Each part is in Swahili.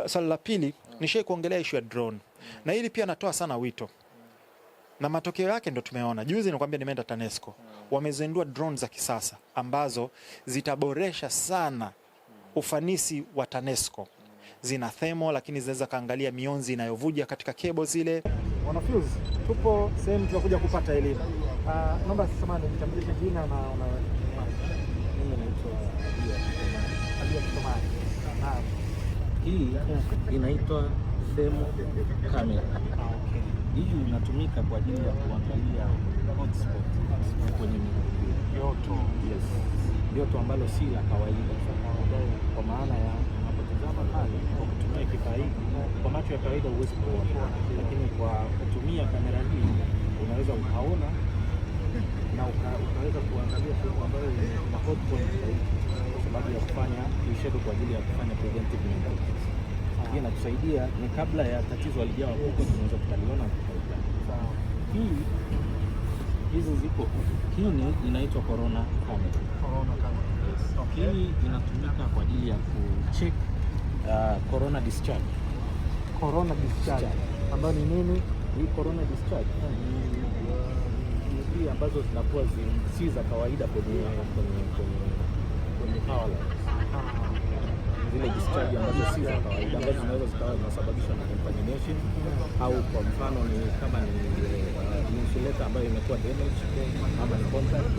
Swali la pili, nishai kuongelea issue ya drone. Na hili pia natoa sana wito. Na matokeo yake ndo tumeona. Juzi nikwambia nimeenda TANESCO. Wamezindua drone za kisasa ambazo zitaboresha sana ufanisi wa TANESCO. Zina thermal lakini zinaweza kaangalia mionzi inayovuja katika cable zile. Wanafunzi, tupo sehemu tunakuja kupata elimu. Naomba samahani nitambulishe jina na mimi naitwa Abia Kitomani. Hii inaitwa thermal camera. Okay. Hii inatumika kwa ajili ya kuangalia hotspot kwenye joto. Yes. Joto ambalo si la kawaida. Kwa maana ya unapotazama pale kwa kutumia kifaa hiki kwa macho ya kawaida huwezi kuona, lakini kwa kutumia kamera hii unaweza ukaona na ukaweza kuangalia sehemu ambayo ina hot point zaidi, kwa sababu ya kufanya shadow kwa ajili ya kufanya preventive maintenance. Hii inatusaidia ni kabla ya tatizo halijawa kubwa, tunaweza tukaliona. Hizi ziko, hii inaitwa corona camera. Corona camera. Yes. Okay. Hii inatumika kwa ajili ya kucheck corona discharge. Corona discharge ambayo ni nini? Hii corona discharge ni ambazo zinakuwa si za kawaida kwenye power lines. Zile discharge ambazo si za kawaida ambazo zinaweza zikawa zinasababishwa na contamination au kwa mfano ni kama ni insulator ambayo imekuwa damage ama ni contact.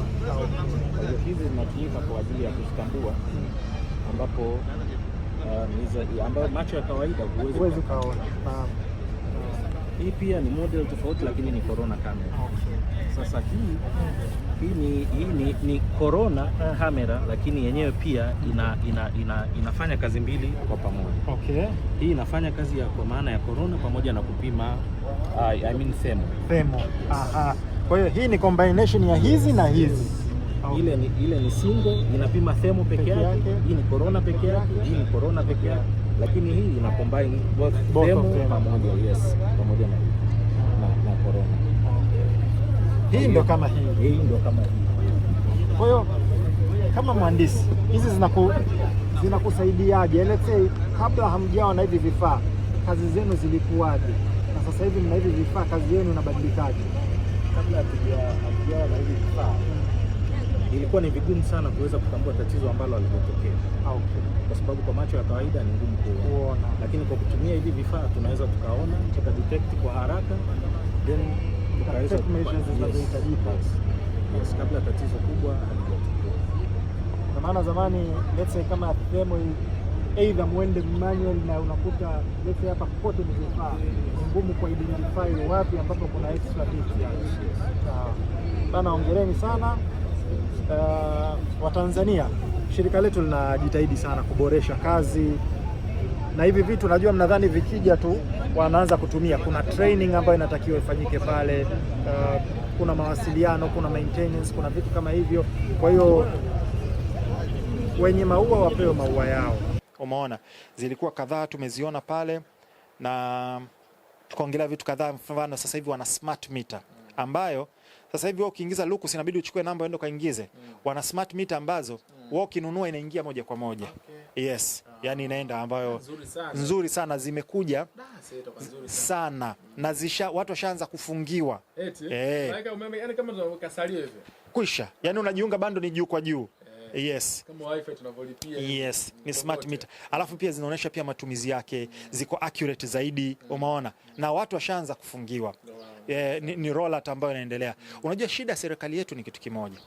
Kwa hiyo hizi zinatumika kwa ajili ya kustambua ambapo ambayo macho ya kawaida huwezi kaona. Hii pia ni model tofauti lakini ni corona camera. Sasa hii ni corona camera lakini yenyewe pia inafanya kazi mbili kwa pamoja. Okay. Hii inafanya kazi ya kwa maana ya corona pamoja na kupima thermal. Thermal. Aha. Kwa hiyo hii ni combination ya hizi na hizi. Okay. Ile ni single inapima thermal peke yake. Hii ni corona peke yake, hii ni corona peke yake. Lakini hii ina combine both thermal pamoja, yes, pamoja na corona. Hii ndio kama hii. Hii ndio kama hii. Kwa hiyo kama mhandisi, hizi zinakusaidiaje? Let's say kabla hamjawa na hivi vifaa, kazi zenu zilikuwaje? Na sasa hivi mna hivi vifaa, kazi yenu inabadilikaje? Kabla hatujawa na hivi vifaa, ilikuwa ni vigumu sana kuweza kutambua tatizo ambalo limetokea. Okay. Kwa sababu kwa macho ya kawaida ni ngumu kuona. Lakini kwa kutumia hivi vifaa tunaweza tukaona, tukadetect kwa haraka, then tukaweza zinazohitajika. Yes, kabla tatizo kubwa halijatokea. Kwa maana zamani let's say kama thermal either muende manual na unakuta let's say hapa kote ni vifaa, ni ngumu kwa identify wapi ambapo kuna extra bit. Bana, hongereni sana. Watanzania, shirika letu linajitahidi sana kuboresha kazi na hivi vitu. Najua mnadhani vikija tu wanaanza kutumia, kuna training ambayo inatakiwa ifanyike pale, kuna mawasiliano, kuna maintenance, kuna vitu kama hivyo. Kwa hiyo wenye maua wapewe maua yao. Umeona zilikuwa kadhaa tumeziona pale na tukaongelea vitu kadhaa. Mfano sasa hivi wana smart meter ambayo sasa hivi wewe ukiingiza luku inabidi uchukue namba uende kaingize. Wana smart meter ambazo wewe ukinunua inaingia moja kwa moja. Okay. Yes. Yani inaenda ambayo nzuri sana zimekuja sana na watu washaanza kufungiwa. Yani kama tunakasalia hivi. Kwisha. Yani unajiunga bando ni juu kwa juu. Yes. Kama wifi tunavolipia. Yes, ni smart meter. Alafu pia zinaonyesha pia matumizi yake, ziko accurate zaidi, umeona? Na watu washaanza kufungiwa. Ni rollout ambayo inaendelea. Unajua shida serikali yetu ni kitu kimoja.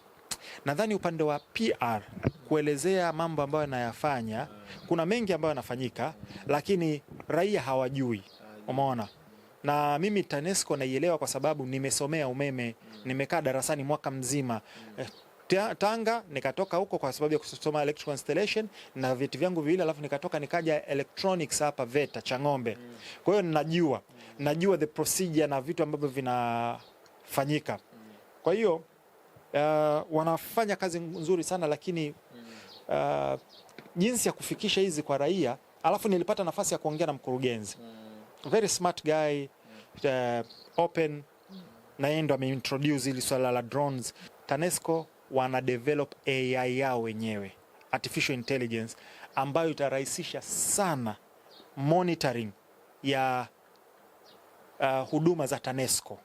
Nadhani upande wa PR kuelezea mambo ambayo yanayafanya, kuna mengi ambayo yanafanyika lakini raia hawajui. Umeona? Na mimi TANESCO naielewa kwa sababu nimesomea umeme, nimekaa darasani mwaka mzima. Tanga nikatoka huko kwa sababu ya kusoma electrical installation na vyeti vyangu viwili, alafu nikatoka nikaja electronics hapa VETA Chang'ombe. Kwa hiyo najua the procedure na vitu ambavyo vinafanyika. Kwa hiyo wanafanya kazi nzuri sana lakini jinsi ya kufikisha hizi kwa raia, alafu nilipata nafasi ya kuongea na mkurugenzi. Very smart guy, open, na yeye ndo ameintroduce ili swala la drones. TANESCO wana develop AI yao wenyewe, artificial intelligence, ambayo itarahisisha sana monitoring ya huduma za TANESCO.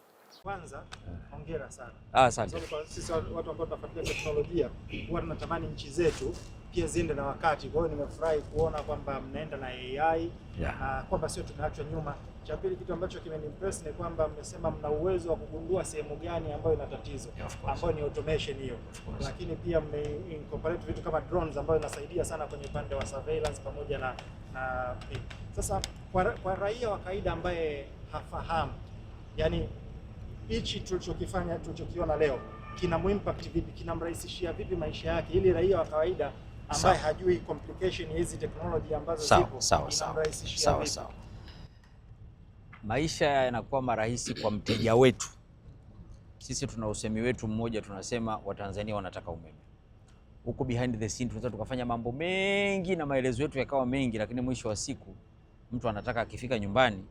Kwanza hongera sana. Asante. Kwa sisi watu ambao tunafuatilia teknolojia huwa tunatamani nchi zetu pia ziende na wakati. Kwa hiyo nimefurahi kuona kwamba mnaenda na AI na kwamba sio tumeachwa nyuma. Cha pili, kitu ambacho kimenimpress ni kwamba mmesema mna uwezo wa kugundua sehemu gani ambayo ina tatizo, ambayo ni automation hiyo. Lakini pia incorporate vitu kama drones ambayo inasaidia sana kwenye upande wa surveillance pamoja na sasa kwa raia wa kawaida ambaye hafahamu, yani hichi tulichokiona leo kina impact vipi, kinamrahisishia vipi maisha yake, ili raia wa kawaida ambaye hajui complication hizi technology ambazo zipo inamrahisishia vipi? Sawa. Maisha yanakuwa marahisi kwa mteja wetu. Sisi tuna usemi wetu mmoja, tunasema Watanzania wanataka umeme. Huko behind the scene tunaweza tukafanya mambo mengi na maelezo yetu yakawa mengi, lakini mwisho wa siku mtu anataka akifika nyumbani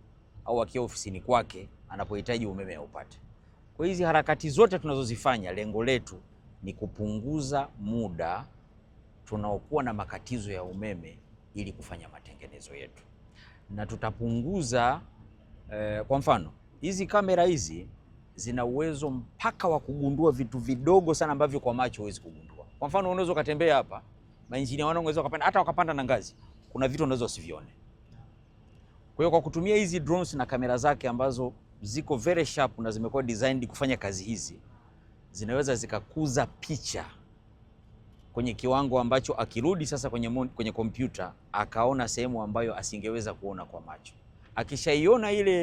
au akiwa ofisini kwake anapohitaji umeme aupate. Kwa hizi harakati zote tunazozifanya, lengo letu ni kupunguza muda tunaokuwa na makatizo ya umeme ili kufanya matengenezo yetu. Na tutapunguza kwa mfano, hizi kamera hizi zina uwezo mpaka wa kugundua vitu vidogo sana ambavyo kwa macho huwezi kugundua. Kwa mfano, unaweza ukatembea hapa, mainjinia wanaweza wakapanda, hata wakapanda na ngazi, kuna vitu unaweza usivione. Kwa hiyo kwa kutumia hizi drones na kamera zake ambazo ziko very sharp na zimekuwa designed kufanya kazi hizi, zinaweza zikakuza picha kwenye kiwango ambacho akirudi sasa kwenye kompyuta akaona sehemu ambayo asingeweza kuona kwa macho. Akishaiona ile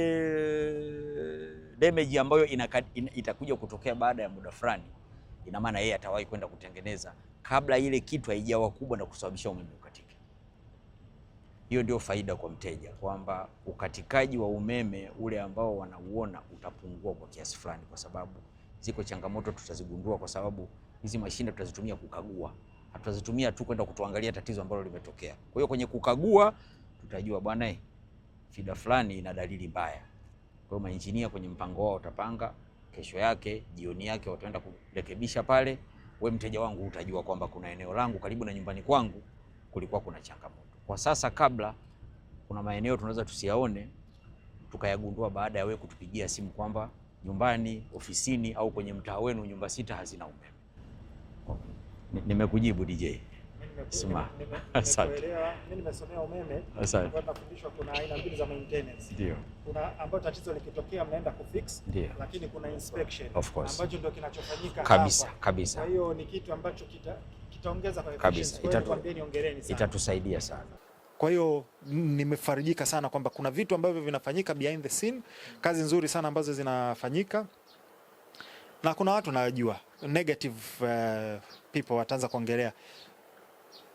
damage ambayo itakuja kutokea baada ya muda fulani, ina maana yeye atawahi kwenda kutengeneza kabla ile kitu haijawa kubwa na kusababisha umeme ukatike. Hiyo ndio faida kwa mteja, kwamba ukatikaji wa umeme ule ambao wanauona utapungua kwa kiasi fulani, kwa sababu ziko changamoto tutazigundua, kwa sababu hizi mashine tutazitumia kukagua, hatuzitumia tu kwenda kutuangalia tatizo ambalo limetokea. Kwa hiyo kwenye kukagua tutajua bwana, fida fulani ina dalili mbaya. Kwa hiyo mainjinia kwenye mpango wao utapanga kesho yake, jioni yake wataenda kurekebisha pale. Wewe mteja wangu utajua kwamba kuna eneo langu karibu na nyumbani kwangu kulikuwa kuna changamoto. Kwa sasa, kabla kuna maeneo tunaweza tusiyaone, tukayagundua baada ya wewe kutupigia simu kwamba nyumbani, ofisini au kwenye mtaa wenu nyumba 6 hazina umeme. Nimekujibu DJ? Asante. Mimi nimesomea umeme. Asante. Nafundishwa kuna aina mbili za maintenance. Ndio. Kuna ambapo tatizo likitokea mnaenda kufix, lakini kuna inspection ambacho ndio kinachofanyika kabisa. Kwa hiyo ni kitu ambacho kitaongeza kwa efficiency. Itatusaidia sana. Kwa hiyo nimefarijika sana kwamba kuna vitu ambavyo vinafanyika behind the scene, kazi nzuri sana ambazo zinafanyika, na kuna watu najua negative people wataanza kuongelea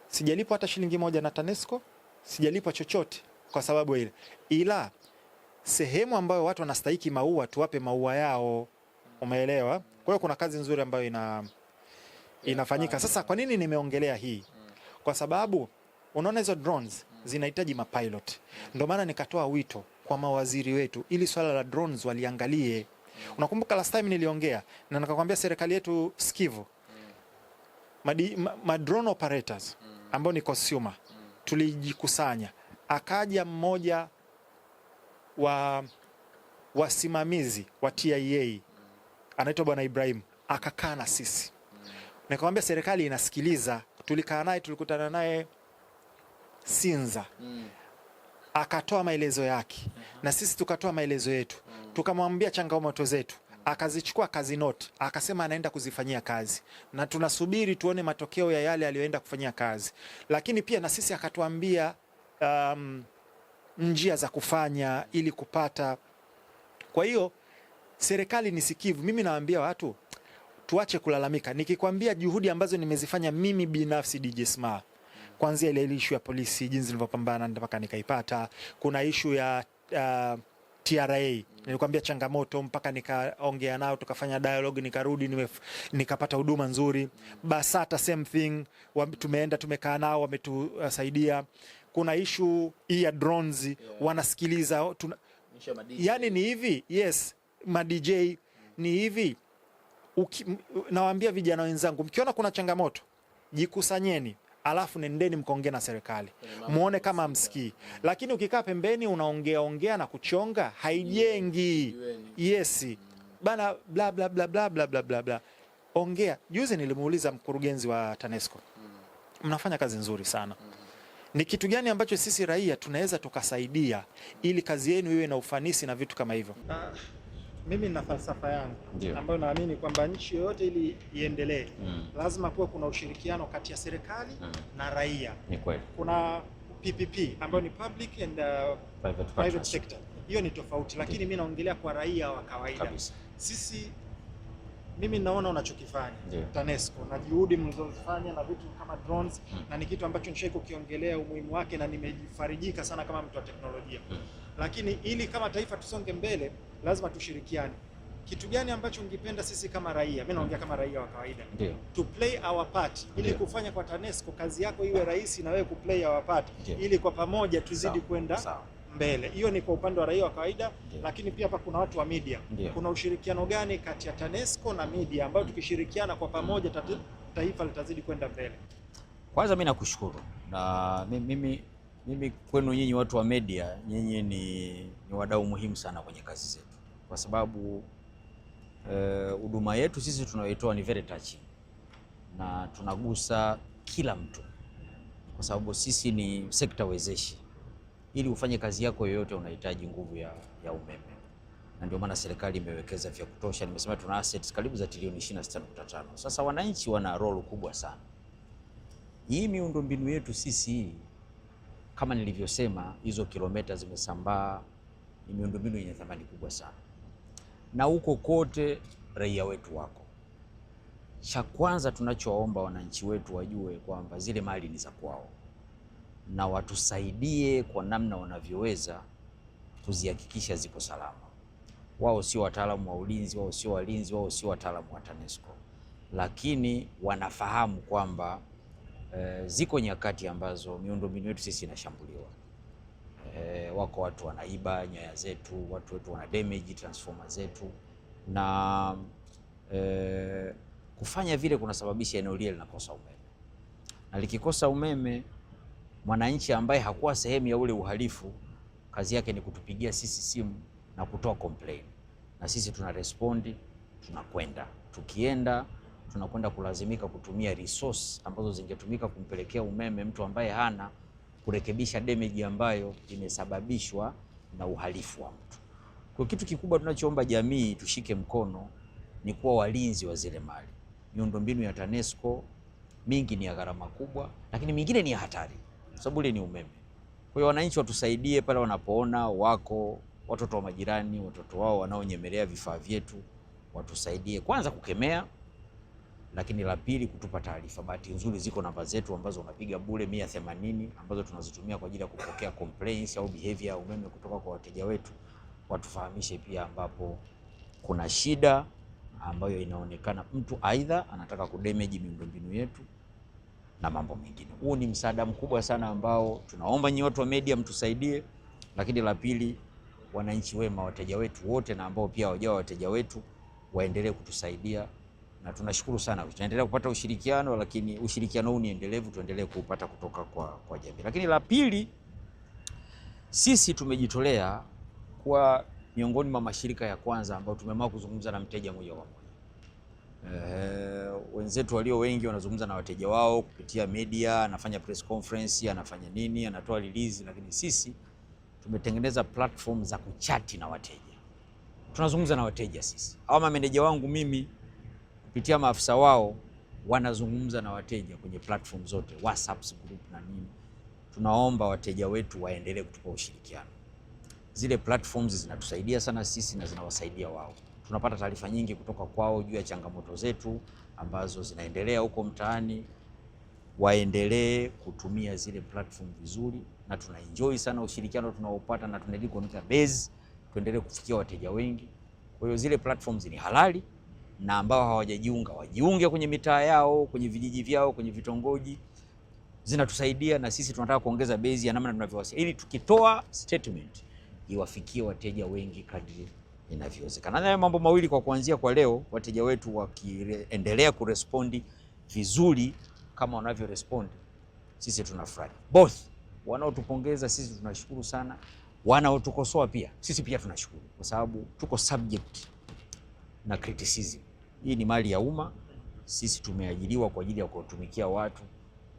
sijalipwa hata shilingi moja na TANESCO, sijalipwa chochote kwa sababu ile. Ila sehemu ambayo watu wanastahili maua tuwape maua yao, umeelewa? Kwa hiyo kuna kazi nzuri ambayo inafanyika. Sasa kwa nini nimeongelea hii? Kwa sababu unaona hizo drones zinahitaji mapilot. Ndio maana nikatoa wito kwa mawaziri wetu ili swala la drones waliangalie. Unakumbuka last time niliongea na nikakwambia serikali yetu sikivu. Drone operators ambao ni consumer tulijikusanya, akaja mmoja wa wasimamizi wa TIA anaitwa Bwana Ibrahim, akakaa na sisi. Nikamwambia serikali inasikiliza. Tulikaa naye, tulikutana naye Sinza. Akatoa maelezo yake na sisi tukatoa maelezo yetu, tukamwambia changamoto zetu, akazichukua kazi note, akasema anaenda kuzifanyia kazi na tunasubiri tuone matokeo ya yale aliyoenda kufanyia kazi. Lakini pia na sisi akatuambia njia za kufanya ili kupata. Kwa hiyo serikali ni sikivu. Mimi nawaambia watu tuache kulalamika. Nikikwambia juhudi ambazo nimezifanya mimi binafsi DJ Sma, kuanzia ile issue ya polisi jinsi nilivyopambana mpaka nikaipata, kuna issue ya TRA nilikwambia changamoto mpaka nikaongea nao tukafanya dialogue, nikarudi nikapata huduma nzuri. BASATA same thing, tumeenda tumekaa nao wametusaidia. Kuna issue ya drones, wanasikiliza yani ni hivi, yes, ma DJ ni hivi. Nawaambia vijana wenzangu, mkiona kuna changamoto jikusanyeni, alafu nendeni mkaongea na serikali muone kama msikii. Lakini ukikaa pembeni unaongea na kuchonga, haijengi. Yes bana, bla bla bla bla bla bla bla bla. Ongea. Juzi nilimuuliza mkurugenzi wa TANESCO, mnafanya kazi nzuri sana, ni kitu gani ambacho sisi raia tunaweza tukasaidia ili kazi yenu iwe na ufanisi na vitu kama hivyo? Mimi nina falsafa yangu ambayo naamini kwamba nchi yoyote ili iendelee lazima kuwa kuna ushirikiano kati ya serikali na raia. Ni kweli. Kuna PPP ambayo ni public and private sector. Hiyo ni tofauti, lakini mimi naongelea kwa raia wa kawaida kabisa. Mimi naona unachokifanya TANESCO na juhudi mlizozifanya na vitu kama drones na ni kitu ambacho nishaiko kukiongelea umuhimu wake na nimejifarijika sana kama mtu wa teknolojia. Lakini ili kama taifa tusonge mbele lazima tushirikiane. Kitu gani ambacho ungependa sisi kama raia, mimi naongea kama raia wa kawaida, to play our part ili kufanya kwa TANESCO kazi yako iwe rahisi na wewe ku play our part ili kwa pamoja tuzidi kwenda mbele. Hiyo ni kwa upande wa raia wa kawaida. Lakini pia hapa kuna watu wa media. Kuna ushirikiano gani kati ya TANESCO na media ambao tukishirikiana kwa pamoja taifa litazidi kwenda mbele? Kwanza mimi nakushukuru. Na mimi kwenu nyinyi watu wa media, nyinyi ni wadau muhimu sana kwenye kazi zetu. Kwa sababu huduma yetu sisi tunayoitoa ni very touching. Na tunagusa kila mtu. Kwa sababu sisi ni sekta wezeshi. Ili ufanye kazi yako yoyote unahitaji nguvu ya umeme. Na ndio maana serikali imewekeza vya kutosha. Nimesema tuna assets karibu za trilioni 26.5. Sasa wananchi wana role kubwa sana. Hii miundombinu yetu sisi kama nilivyosema, hizo kilomita zimesambaa, ni miundombinu yenye thamani kubwa sana. Na huko kote raia wetu wako. Cha kwanza tunachoomba wananchi wetu wajue kwamba zile mali ni za kwao. Na watusaidie kwa namna wanavyoweza kuzihakikisha ziko salama. Wao sio wataalamu wa ulinzi, wao sio walinzi, wao sio wataalamu wa TANESCO. Lakini wanafahamu kwamba ziko nyakati ambazo miundombinu yetu sisi inashambuliwa. Wako watu wanaiba nyaya zetu, watu wetu wana damage transformer zetu. Na kufanya vile kunasababisha eneo lile linakosa umeme. Na likikosa umeme, mwananchi ambaye hakuwa sehemu ya ule uhalifu, kazi yake ni kutupigia sisi simu na kutoa complaint. Na sisi tuna respond, tunakwenda. Tukienda, tunakwenda kulazimika kutumia resource ambazo zingetumika kumpelekea umeme mtu ambaye hana, kurekebisha damage ambayo imesababishwa na uhalifu wa mtu. Kwa kitu kikubwa tunachoomba jamii tushike mkono ni kuwa walinzi wa zile mali. Miundombinu ya TANESCO mingi ni ya gharama kubwa, lakini mingine ni ya hatari. Sababu ile ni umeme. Kwa hiyo wananchi watusaidie pale wanapoona wako watoto wa majirani, watoto wao wanaonyemelea vifaa vyetu, watusaidie kwanza kukemea, lakini la pili kutupa taarifa. Bahati nzuri ziko namba zetu ambazo unapiga bure 180 ambazo tunazitumia kwa ajili ya kupokea complaints au behavior ya umeme kutoka kwa wateja wetu. Watufahamishe pia ambapo kuna shida ambayo inaonekana mtu aidha anataka kudamage miundombinu yetu na mambo mengine. Huo ni msaada mkubwa sana ambao tunaomba nyinyi watu wa media mtusaidie. Lakini la pili, wananchi wema, wateja wetu wote na ambao pia hawajao wateja wetu, waendelee kutusaidia. Na tunashukuru sana, tunaendelea kupata ushirikiano, lakini ushirikiano huu ni endelevu, tuendelee kuupata kutoka kwa jamii. Lakini la pili, sisi tumejitolea kwa miongoni mwa mashirika ya kwanza ambao tumeamua kuzungumza na mteja moja kwa moja. Wenzetu walio wengi wanazungumza na wateja wao kupitia media, anafanya press conference, anafanya nini, anatoa release, lakini sisi tumetengeneza platform za kuchati na wateja. Tunazungumza na wateja sisi. Au mameneja wangu mimi kupitia maafisa wao wanazungumza na wateja kwenye platform zote, WhatsApp group na nini. Tunaomba wateja wetu waendelee kutupa ushirikiano. Zile platforms zinatusaidia sana sisi na zinawasaidia wao. Tunapata taarifa nyingi kutoka kwao juu ya changamoto zetu ambazo zinaendelea huko mtaani. Waendelee kutumia zile platform vizuri, na tunaenjoy sana ushirikiano tunaopata, na tunaendelea kuongeza base, tuendelee kufikia wateja wengi. Kwa hiyo zile platforms ni halali, na ambao hawajajiunga wajiunge kwenye mitaa yao, kwenye vijiji vyao, kwenye vitongoji. Zinatusaidia na sisi tunataka kuongeza base ya namna tunavyowasiliana, ili tukitoa statement iwafikie wateja wengi kadri inavyowezekana. Na mambo mawili kwa kuanzia kwa leo, wateja wetu wakiendelea kurespondi vizuri kama wanavyo respond, sisi tunafurahi. Both wanaotupongeza sisi tunashukuru sana, wanaotukosoa pia sisi pia tunashukuru, kwa sababu tuko subject na criticism. Hii ni mali ya umma, sisi tumeajiriwa kwa ajili ya kuwatumikia watu.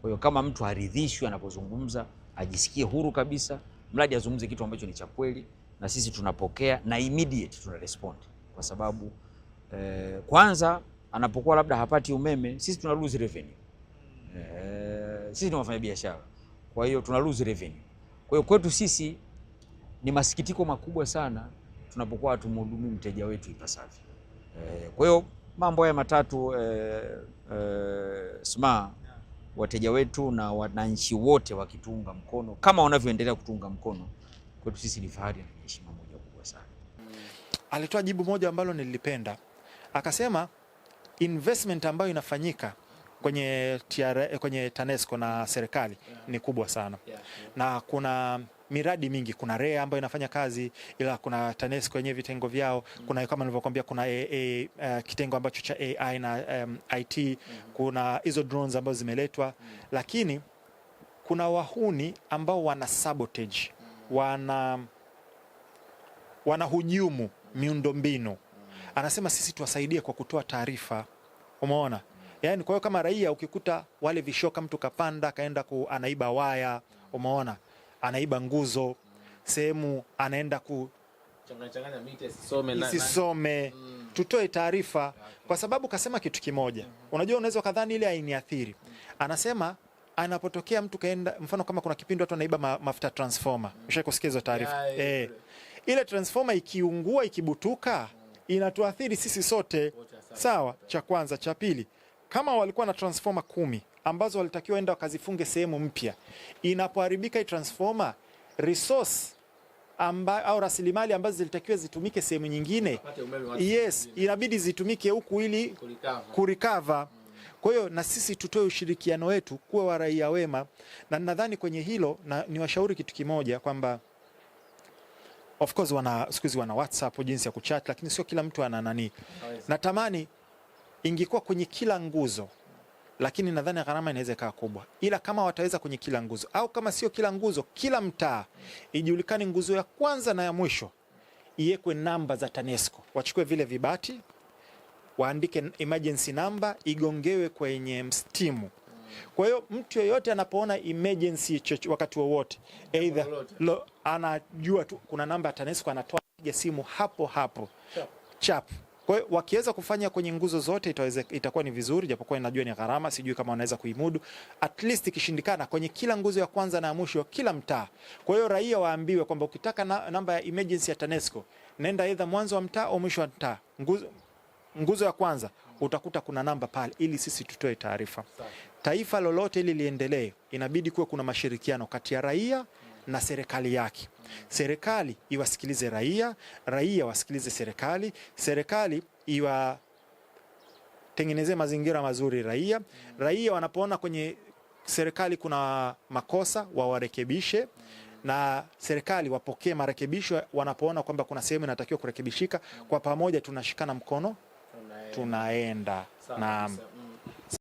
Kwa hiyo kama mtu haridhishwi anapozungumza, ajisikie huru kabisa, mradi azungumze kitu ambacho ni cha kweli, na sisi tunapokea na immediate tuna respond, kwa sababu kwanza anapokuwa labda hapati umeme, sisi tuna lose revenue. Sisi ni wafanya biashara, kwa hiyo tuna lose revenue. Kwa hiyo kwetu sisi ni masikitiko makubwa sana tunapokuwa tumhudumii mteja wetu ipasavyo. Kwa hiyo mambo haya matatu Sma, wateja wetu na wananchi wote wakitunga mkono kama wanavyoendelea kutunga mkono, kwetu sisi ni fahari na heshima moja kubwa sana. Alitoa jibu moja ambalo nilipenda, akasema investment ambayo inafanyika kwenye TANESCO na serikali ni kubwa sana, na kuna miradi mingi, kuna REA ambayo inafanya kazi, ila kuna TANESCO yenyewe vitengo vyao, kuna kama nilivyokuambia kuna kitengo ambacho cha AI na IT, kuna hizo drones ambazo zimeletwa, lakini kuna wahuni ambao wana sabotage, wanahujumu miundombinu. Anasema sisi tuwasaidie kwa kutoa taarifa, umeona? Yaani kwa hiyo kama raia ukikuta wale vishoka, mtu kapanda kaenda anaiba waya, umeona? Anaiba nguzo, sehemu anaenda changanya mita isisome, tutoe taarifa, kwa sababu kasema kitu kimoja. Unajua unaweza kadhani ile hainiathiri. Anasema anapotokea mtu kaenda, mfano kama kuna kipindi watu wanaiba mafuta transformer. Umeshakusikia hizo taarifa? Ile transformer ikiungua, ikibutuka, inatuathiri sisi sote. Sawa, cha kwanza. Cha pili, kama walikuwa na transformer 10 ambazo walitakiwa enda wakazifunge sehemu mpya, inapoharibika hii transformer, resource au rasilimali ambazo zilitakiwa zitumike sehemu nyingine, yes, inabidi zitumike huku ili kurecover. Kwa hiyo na sisi tutoe ushirikiano wetu kuwa wa raia wema, na nadhani kwenye hilo na niwashauri kitu kimoja kwamba of course siku hizi wana WhatsApp jinsi ya kuchat, lakini sio kila mtu ana nani. Natamani ingekuwa kwenye kila nguzo, lakini nadhani gharama inaweza ikawa kubwa, ila kama wataweza kwenye kila nguzo, au kama sio kila nguzo, kila mtaa ijulikane nguzo ya kwanza na ya mwisho iwekwe namba za TANESCO, wachukue vile vibati waandike emergency number, igongewe kwenye mstimu. Kwa hiyo mtu yeyote anapoona emergency wakati wowote, either anajua tu kuna namba ya TANESCO, anatoa piga simu hapo hapo chap. Kwa hiyo wakiweza kufanya kwenye nguzo zote itakuwa ni vizuri, japokuwa ninajua ni gharama, sijui kama wanaweza kuimudu. At least ikishindikana kwenye kila nguzo ya kwanza na ya mwisho kila mtaa. Kwa hiyo raia waambiwe kwamba ukitaka namba ya emergency ya TANESCO, nenda either mwanzo wa mtaa au mwisho wa mtaa. Nguzo ya kwanza utakuta kuna namba pale, ili sisi tutoe taarifa. Taifa lolote ili liendelee, inabidi kuwe kuna mashirikiano kati ya raia na serikali yake. Serikali iwasikilize raia, raia wasikilize serikali, serikali iwatengenezee mazingira mazuri raia, raia wanapoona kwenye serikali kuna makosa wawarekebishe, na serikali wapokee marekebisho wanapoona kwamba kuna sehemu inatakiwa kurekebishika. Kwa pamoja tunashikana mkono, tunaenda. Naam.